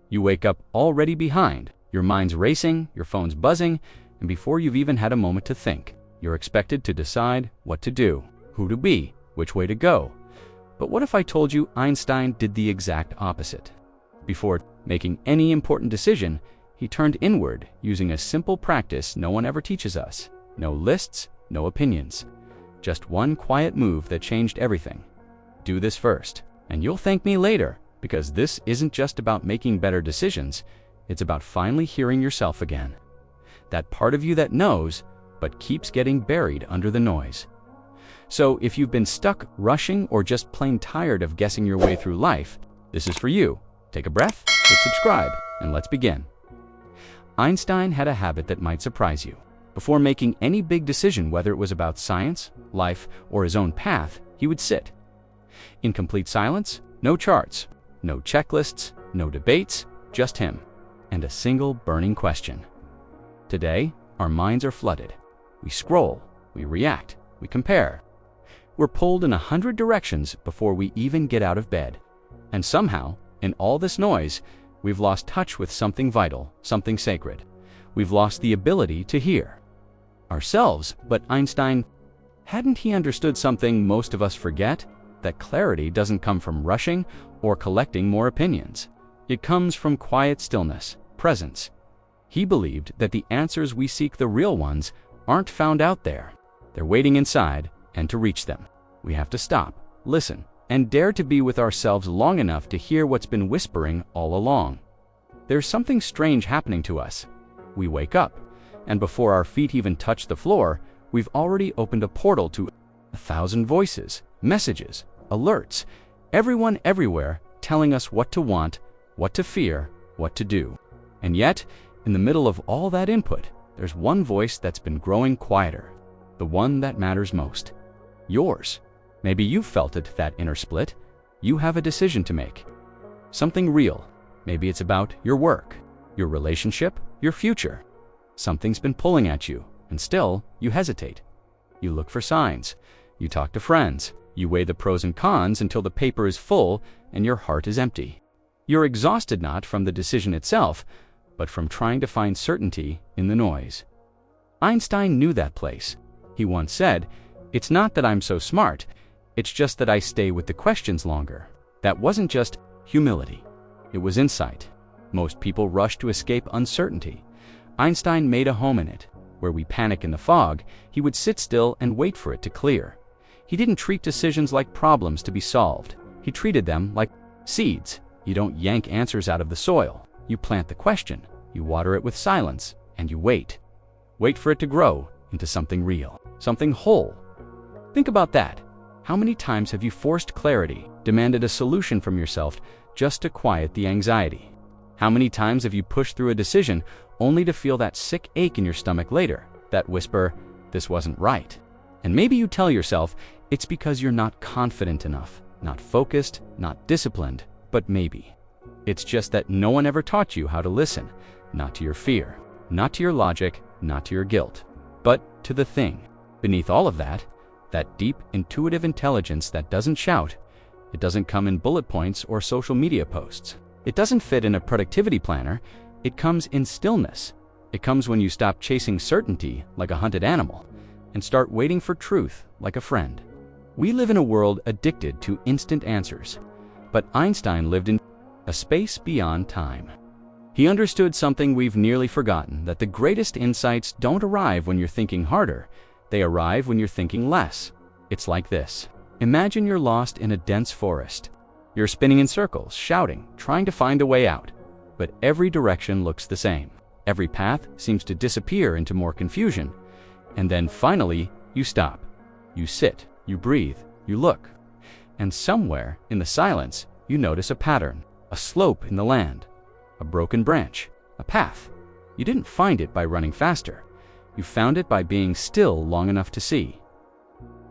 You wake up already behind, your mind's racing, your phone's buzzing, and before you've even had a moment to think, you're expected to decide what to do, who to be, which way to go. But what if I told you Einstein did the exact opposite? Before making any important decision, he turned inward using a simple practice no one ever teaches us. No lists, no opinions. Just one quiet move that changed everything. Do this first, and you'll thank me later, because this isn't just about making better decisions, it's about finally hearing yourself again. That part of you that knows, but keeps getting buried under the noise. So if you've been stuck rushing or just plain tired of guessing your way through life, this is for you. Take a breath, hit subscribe, and let's begin. Einstein had a habit that might surprise you. Before making any big decision, whether it was about science, life, or his own path, he would sit. In complete silence, no charts, no checklists, no debates, just him, and a single burning question. Today, our minds are flooded. We scroll, we react, we compare. We're pulled in 100 directions before we even get out of bed. And somehow, in all this noise, we've lost touch with something vital, something sacred. We've lost the ability to hear ourselves. But Einstein, hadn't he understood something most of us forget? That clarity doesn't come from rushing or collecting more opinions. It comes from quiet stillness, presence. He believed that the answers we seek, the real ones, aren't found out there. They're waiting inside, and to reach them, we have to stop, listen, and dare to be with ourselves long enough to hear what's been whispering all along. There's something strange happening to us. We wake up, and before our feet even touch the floor, we've already opened a portal to 1,000 voices, messages, alerts, everyone everywhere telling us what to want, what to fear, what to do. And yet, in the middle of all that input, there's one voice that's been growing quieter, the one that matters most. Yours. Maybe you've felt it, that inner split. You have a decision to make. Something real. Maybe it's about your work, your relationship, your future. Something's been pulling at you, and still you hesitate. You look for signs. You talk to friends. You weigh the pros and cons until the paper is full and your heart is empty. You're exhausted not from the decision itself, but from trying to find certainty in the noise. Einstein knew that place. He once said, "It's not that I'm so smart, it's just that I stay with the questions longer." That wasn't just humility. It was insight. Most people rush to escape uncertainty. Einstein made a home in it. Where we panic in the fog, he would sit still and wait for it to clear. He didn't treat decisions like problems to be solved. He treated them like seeds. You don't yank answers out of the soil. You plant the question, you water it with silence, and you wait. Wait for it to grow into something real, something whole. Think about that. How many times have you forced clarity, demanded a solution from yourself just to quiet the anxiety? How many times have you pushed through a decision only to feel that sick ache in your stomach later, that whisper, "This wasn't right"? And maybe you tell yourself it's because you're not confident enough, not focused, not disciplined, but maybe it's just that no one ever taught you how to listen, not to your fear, not to your logic, not to your guilt, but to the thing. Beneath all of that, that deep, intuitive intelligence that doesn't shout. It doesn't come in bullet points or social media posts. It doesn't fit in a productivity planner. It comes in stillness. It comes when you stop chasing certainty like a hunted animal and start waiting for truth like a friend. We live in a world addicted to instant answers, but Einstein lived in a space beyond time. He understood something we've nearly forgotten, that the greatest insights don't arrive when you're thinking harder. They arrive when you're thinking less. It's like this. Imagine you're lost in a dense forest. You're spinning in circles, shouting, trying to find a way out. But every direction looks the same. Every path seems to disappear into more confusion. And then finally, you stop. You sit, you breathe, you look. And somewhere in the silence, you notice a pattern, a slope in the land, a broken branch, a path. You didn't find it by running faster. You found it by being still long enough to see.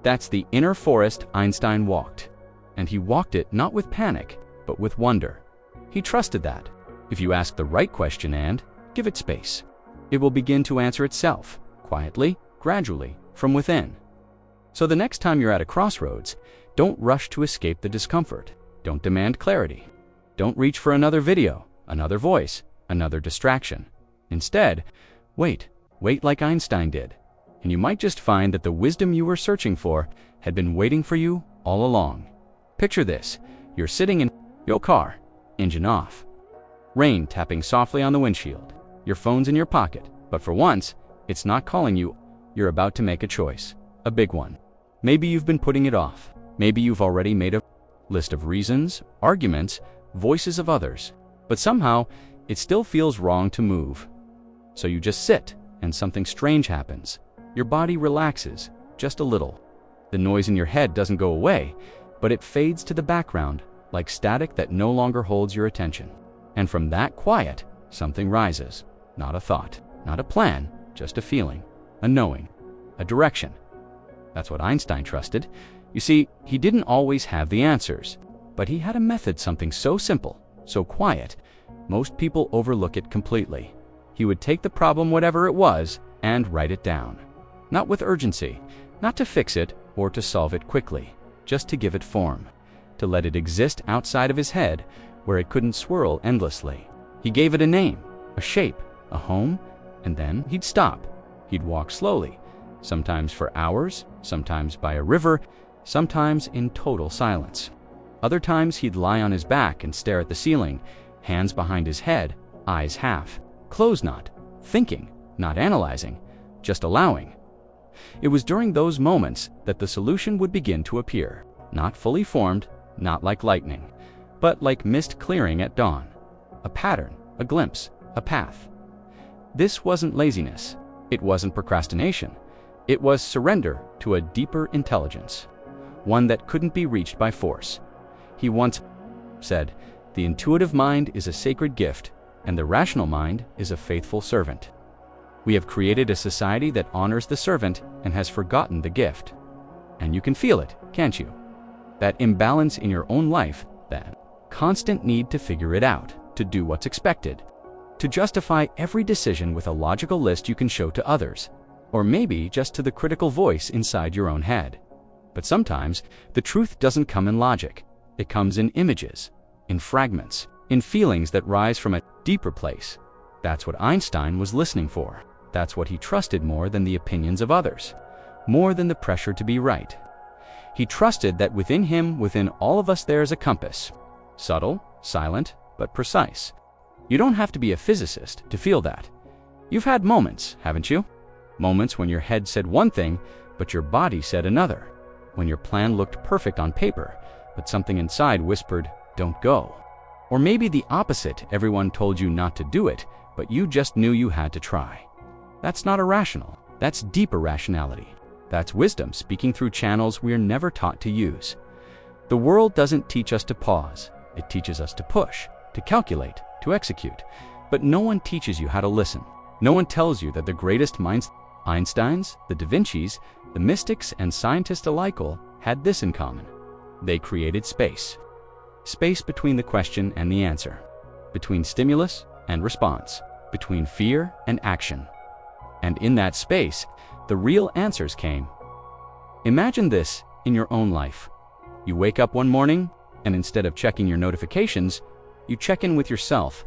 That's the inner forest Einstein walked. And he walked it not with panic, but with wonder. He trusted that if you ask the right question and give it space, it will begin to answer itself, quietly, gradually, from within. So the next time you're at a crossroads, don't rush to escape the discomfort. Don't demand clarity. Don't reach for another video. another voice, another distraction. Instead, wait like Einstein did, and you might just find that the wisdom you were searching for had been waiting for you all along. Picture this: you're sitting in your car, engine off, rain tapping softly on the windshield, your phone's in your pocket, but for once, it's not calling you. You're about to make a choice, a big one. Maybe you've been putting it off. Maybe you've already made a list of reasons, arguments, voices of others, but somehow it still feels wrong to move. So you just sit, and something strange happens. Your body relaxes, just a little. The noise in your head doesn't go away, but it fades to the background, like static that no longer holds your attention. And from that quiet, something rises. Not a thought, not a plan, just a feeling, a knowing, a direction. That's what Einstein trusted. You see, he didn't always have the answers, but he had a method, something so simple, so quiet, most people overlook it completely. He would take the problem, whatever it was, and write it down. Not with urgency, not to fix it or to solve it quickly, just to give it form, to let it exist outside of his head where it couldn't swirl endlessly. He gave it a name, a shape, a home, and then he'd stop. He'd walk slowly, sometimes for hours, sometimes by a river, sometimes in total silence. Other times he'd lie on his back and stare at the ceiling, hands behind his head, eyes half closed, not thinking, not analyzing, just allowing. It was during those moments that the solution would begin to appear, not fully formed, not like lightning, but like mist clearing at dawn. A pattern, a glimpse, a path. This wasn't laziness. It wasn't procrastination. It was surrender to a deeper intelligence, one that couldn't be reached by force. He once said, "The intuitive mind is a sacred gift, and the rational mind is a faithful servant." We have created a society that honors the servant and has forgotten the gift. And you can feel it, can't you? That imbalance in your own life, that constant need to figure it out, to do what's expected, to justify every decision with a logical list you can show to others, or maybe just to the critical voice inside your own head. But sometimes the truth doesn't come in logic. It comes in images, in fragments, in feelings that rise from a deeper place. That's what Einstein was listening for. That's what he trusted more than the opinions of others, more than the pressure to be right. He trusted that within him, within all of us, there is a compass. Subtle, silent, but precise. You don't have to be a physicist to feel that. You've had moments, haven't you? Moments when your head said one thing, but your body said another. When your plan looked perfect on paper, but something inside whispered, "Don't go." Or maybe the opposite, everyone told you not to do it, but you just knew you had to try. That's not irrational. That's deeper rationality. That's wisdom speaking through channels we're never taught to use. The world doesn't teach us to pause. It teaches us to push, to calculate, to execute. But no one teaches you how to listen. No one tells you that the greatest minds, Einsteins, the Da Vincis, the mystics and scientists alike, all had this in common. They created space. Space between the question and the answer, between stimulus and response, between fear and action. And in that space, the real answers came. Imagine this in your own life. You wake up one morning, and instead of checking your notifications, you check in with yourself.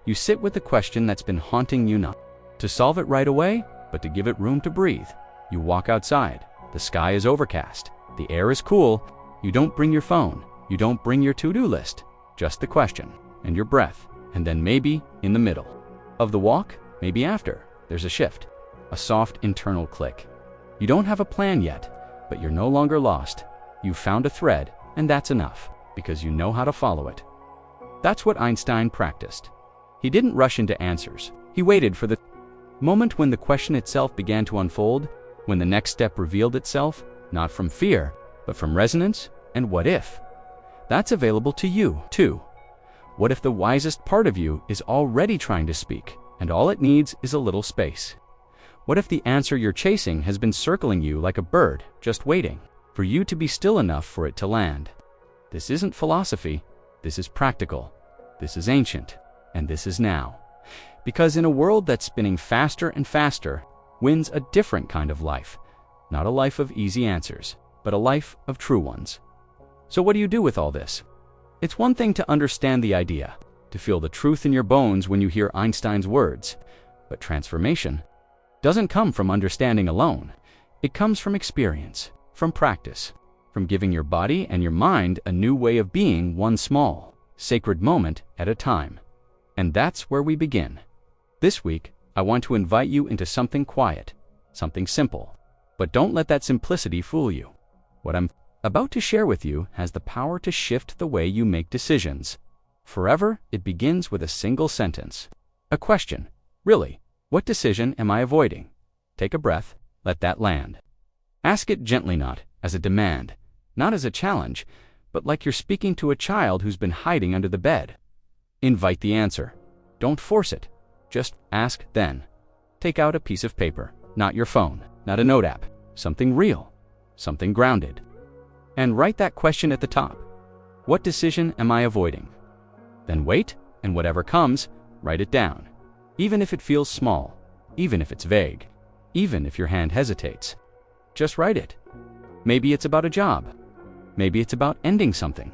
You sit with the question that's been haunting you, not to solve it right away, but to give it room to breathe. You walk outside. The sky is overcast. The air is cool. You don't bring your phone. You don't bring your to-do list. Just the question and your breath. And then maybe in the middle of the walk, maybe after, there's a shift, a soft internal click. You don't have a plan yet, but you're no longer lost. You've found a thread, and that's enough, because you know how to follow it. That's what Einstein practiced. He didn't rush into answers. He waited for the moment when the question itself began to unfold, when the next step revealed itself, not from fear, but from resonance and what if. That's available to you, too. What if the wisest part of you is already trying to speak, and all it needs is a little space? What if the answer you're chasing has been circling you like a bird, just waiting for you to be still enough for it to land? This isn't philosophy. This is practical. This is ancient. And this is now. Because in a world that's spinning faster and faster, wins a different kind of life. Not a life of easy answers, but a life of true ones. So what do you do with all this? It's one thing to understand the idea. to feel the truth in your bones when you hear Einstein's words. But transformation doesn't come from understanding alone. It comes from experience, from practice, from giving your body and your mind a new way of being, one small, sacred moment at a time. And that's where we begin. This week, I want to invite you into something quiet, something simple. But don't let that simplicity fool you. What I'm about to share with you has the power to shift the way you make decisions. Forever, it begins with a single sentence. A question. Really, what decision am I avoiding? Take a breath, let that land. Ask it gently, not as a demand, not as a challenge, but like you're speaking to a child who's been hiding under the bed. Invite the answer. Don't force it. Just ask then. Take out a piece of paper, not your phone, not a note app, something real, something grounded. And write that question at the top. What decision am I avoiding? Then wait, and whatever comes, write it down. Even if it feels small, even if it's vague, even if your hand hesitates. Just write it. Maybe it's about a job. Maybe it's about ending something.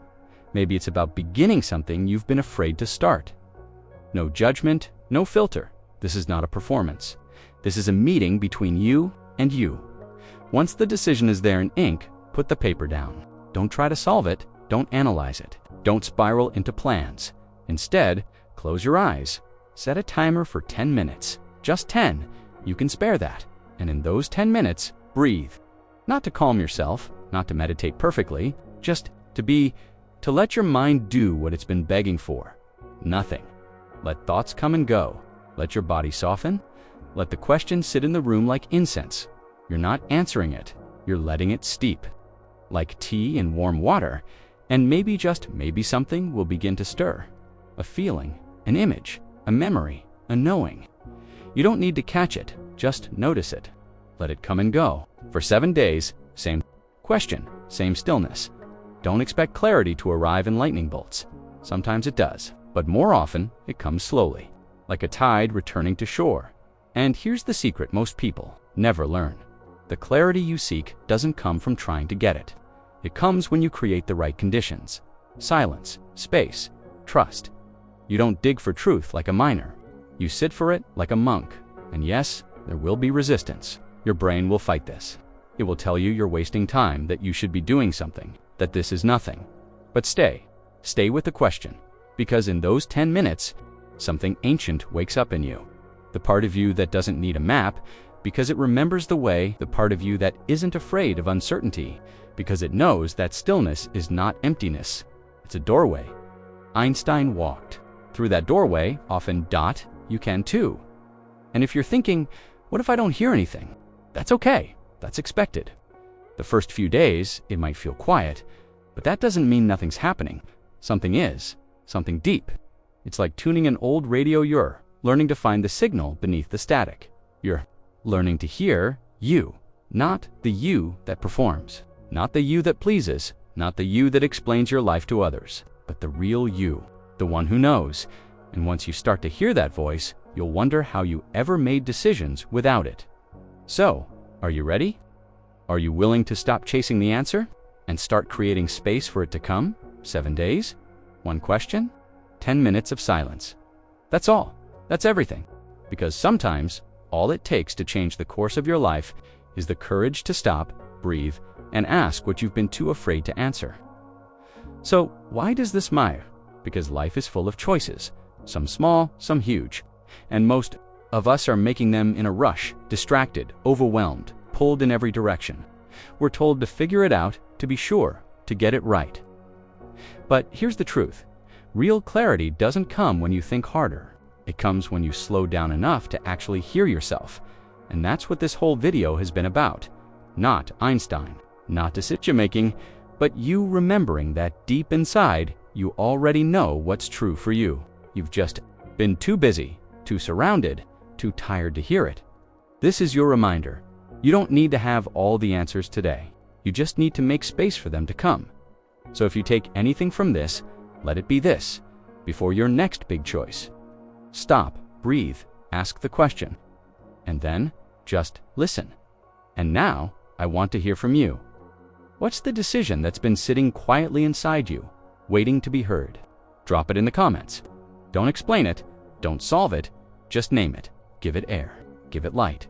Maybe it's about beginning something you've been afraid to start. No judgment, no filter. This is not a performance. This is a meeting between you and you. Once the decision is there in ink, put the paper down. Don't try to solve it. Don't analyze it. Don't spiral into plans. Instead, close your eyes. Set a timer for 10 minutes. Just 10. You can spare that. And in those 10 minutes, breathe. Not to calm yourself, not to meditate perfectly, just to let your mind do what it's been begging for. Nothing. Let thoughts come and go. Let your body soften. Let the question sit in the room like incense. You're not answering it. You're letting it steep. Like tea in warm water, and maybe, just maybe, something will begin to stir. A feeling, an image, a memory, a knowing. You don't need to catch it, just notice it. Let it come and go. For 7 days, same question, same stillness. Don't expect clarity to arrive in lightning bolts. Sometimes it does, but more often it comes slowly, like a tide returning to shore. And here's the secret most people never learn. The clarity you seek doesn't come from trying to get it. It comes when you create the right conditions. Silence, space, trust. You don't dig for truth like a miner. You sit for it like a monk. And yes, there will be resistance. Your brain will fight this. It will tell you you're wasting time, that you should be doing something, that this is nothing. But stay with the question, because in those 10 minutes, something ancient wakes up in you. The part of you that doesn't need a map, because it remembers the way, the part of you that isn't afraid of uncertainty, because it knows that stillness is not emptiness. It's a doorway. Einstein walked. Through that doorway, often you can too. And if you're thinking, what if I don't hear anything? That's okay. That's expected. The first few days, it might feel quiet, but that doesn't mean nothing's happening. Something is, something deep. It's like tuning an old radio. You're learning to find the signal beneath the static. You're learning to hear you, not the you that performs, not the you that pleases, not the you that explains your life to others, but the real you, the one who knows. And once you start to hear that voice, you'll wonder how you ever made decisions without it. So, are you ready? Are you willing to stop chasing the answer and start creating space for it to come? 7 days? 1 question? 10 minutes of silence. That's all. That's everything. Because sometimes, all it takes to change the course of your life is the courage to stop, breathe, and ask what you've been too afraid to answer. So, why does this matter? Because life is full of choices, some small, some huge, and most of us are making them in a rush, distracted, overwhelmed, pulled in every direction. We're told to figure it out, to be sure, to get it right. But here's the truth. Real clarity doesn't come when you think harder. It comes when you slow down enough to actually hear yourself. And that's what this whole video has been about. Not Einstein, not decision making, but you remembering that deep inside, you already know what's true for you. You've just been too busy, too surrounded, too tired to hear it. This is your reminder. You don't need to have all the answers today. You just need to make space for them to come. So if you take anything from this, let it be this. Before your next big choice, stop, breathe, ask the question, and then just listen. And now, I want to hear from you. What's the decision that's been sitting quietly inside you, waiting to be heard? Drop it in the comments. Don't explain it, don't solve it, just name it. Give it air, give it light.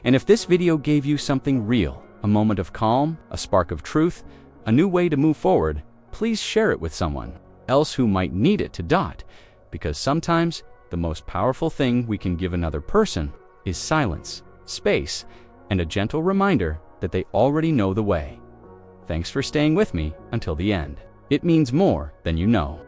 And if this video gave you something real, a moment of calm, a spark of truth, a new way to move forward, please share it with someone else who might need it to dot, because sometimes the most powerful thing we can give another person is silence, space, and a gentle reminder that they already know the way. Thanks for staying with me until the end. It means more than you know.